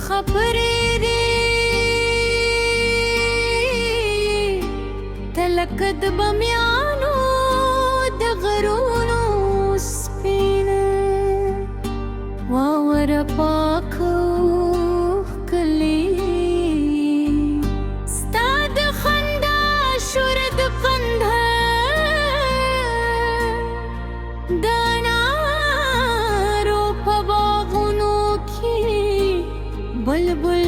خبرې تلک د بمیانو د غرونو سپینه واوره پاکه ښکلې ستا د خندا شور د قندهار د انارو په باغونو کې بلبل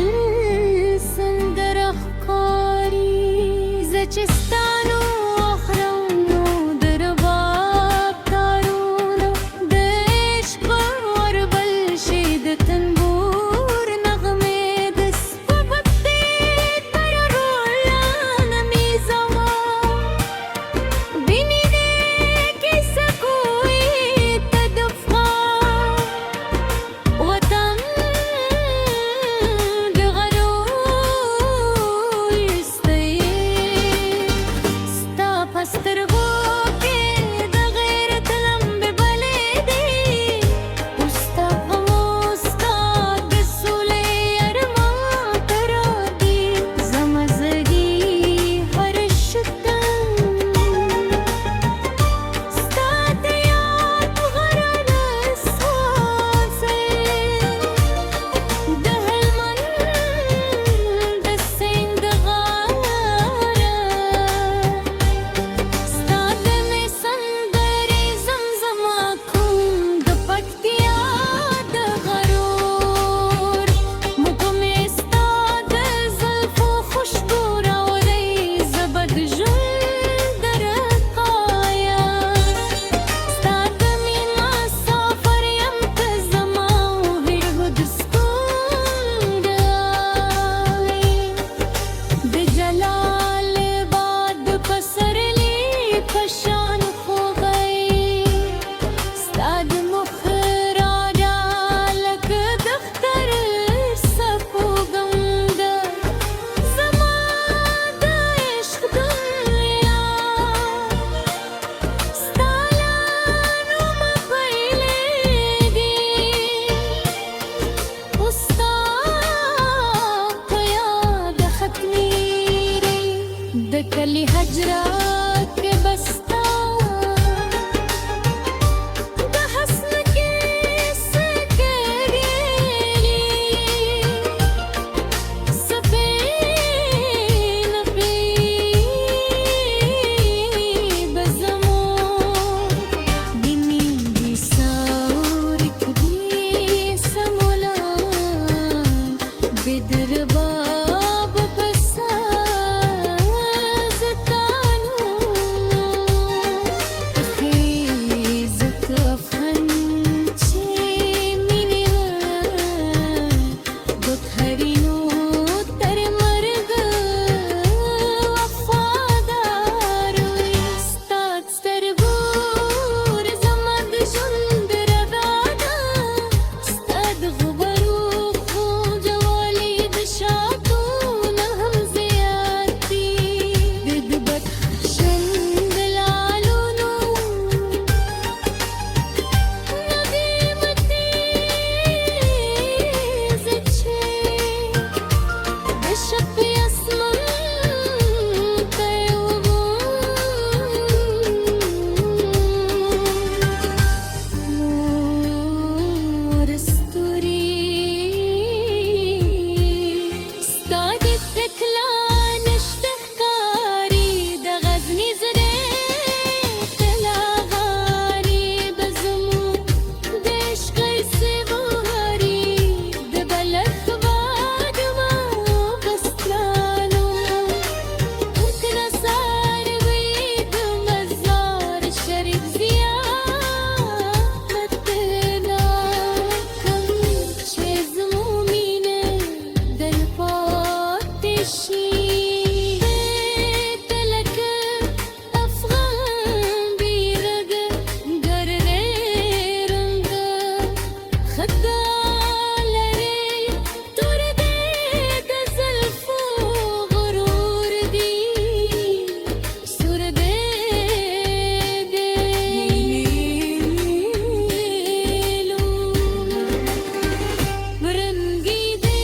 سندره ښکاري زه چې ستا نو اخرم نو د رباب تارونه د عشق وربل شي د تنبور نغمې د سپبت تر رویانه مې زما بینی دې کیسه کوی تدفقا وطن د غرور استی ستا په سترګو کې د غیرت لمبې بلې دي ستا په موسکا د سولې ارمان ته راځي زما زړګي هر شتن ستا د یاد غرانه سازې د هلمند د سیند غاړه ستا د مې سندرې زمزمه کوم د پکتیا د غرور موږ مې ستا د زلفو خوشبو راوړی زه به د ژوند درقایا ستا د مینا سفر یم ته زما هیرو د سکون ډای د جلال آباد پسرلی په شان خوږی ستا د مخ راډا لکه د اختر سپوږم ده زما د عشق دنیا ستا له نومه پیلېږي ستا په یاد ختمېږي د کلي حجره کې به ستا د حسن کیسې کېږي سپین به زموږ د مینې ساوري کړي سمولان بې د رباب په ساز تانو خیزت افغان چې مینې ګوتهرینو تر مرګ وفادار وي ستا د سترګو زما د ژوند رڼا ده ستا د غبرو خوږوالی د شاتو نه هم زیات دي د بدخشان د لالونو ندیمتي زه چې د شپې اسمان ته نور ستوري ستا د تکلا نشته ښکاري د غزني زړې تلا غاري به زموږ د عشق سواري د بلخ وادمه بستانو حسن ساروي د مزار شریف زیارت ناکم چې زموږ مینه دل پاتې شي تلک افغان بیرغ ګرې رنګ خدا لري تور دې د زلفو غرور دی سور دې نیلو برنګي دې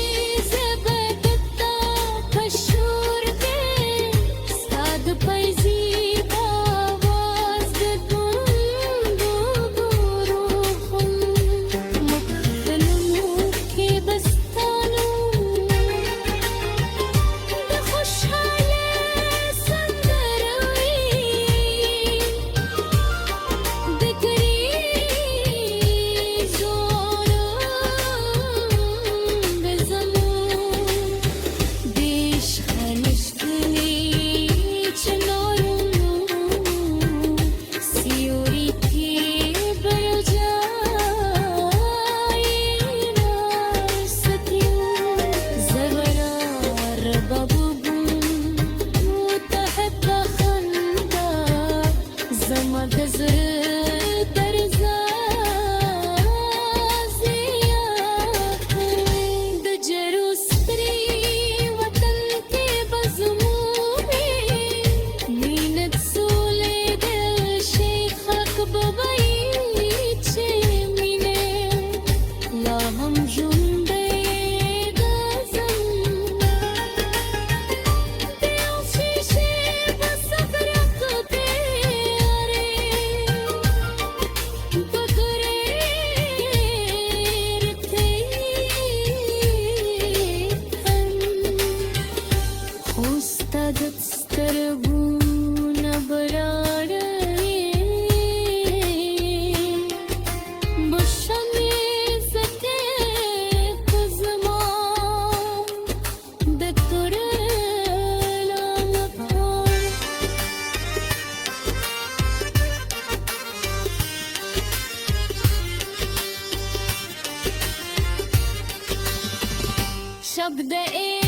शब्द एक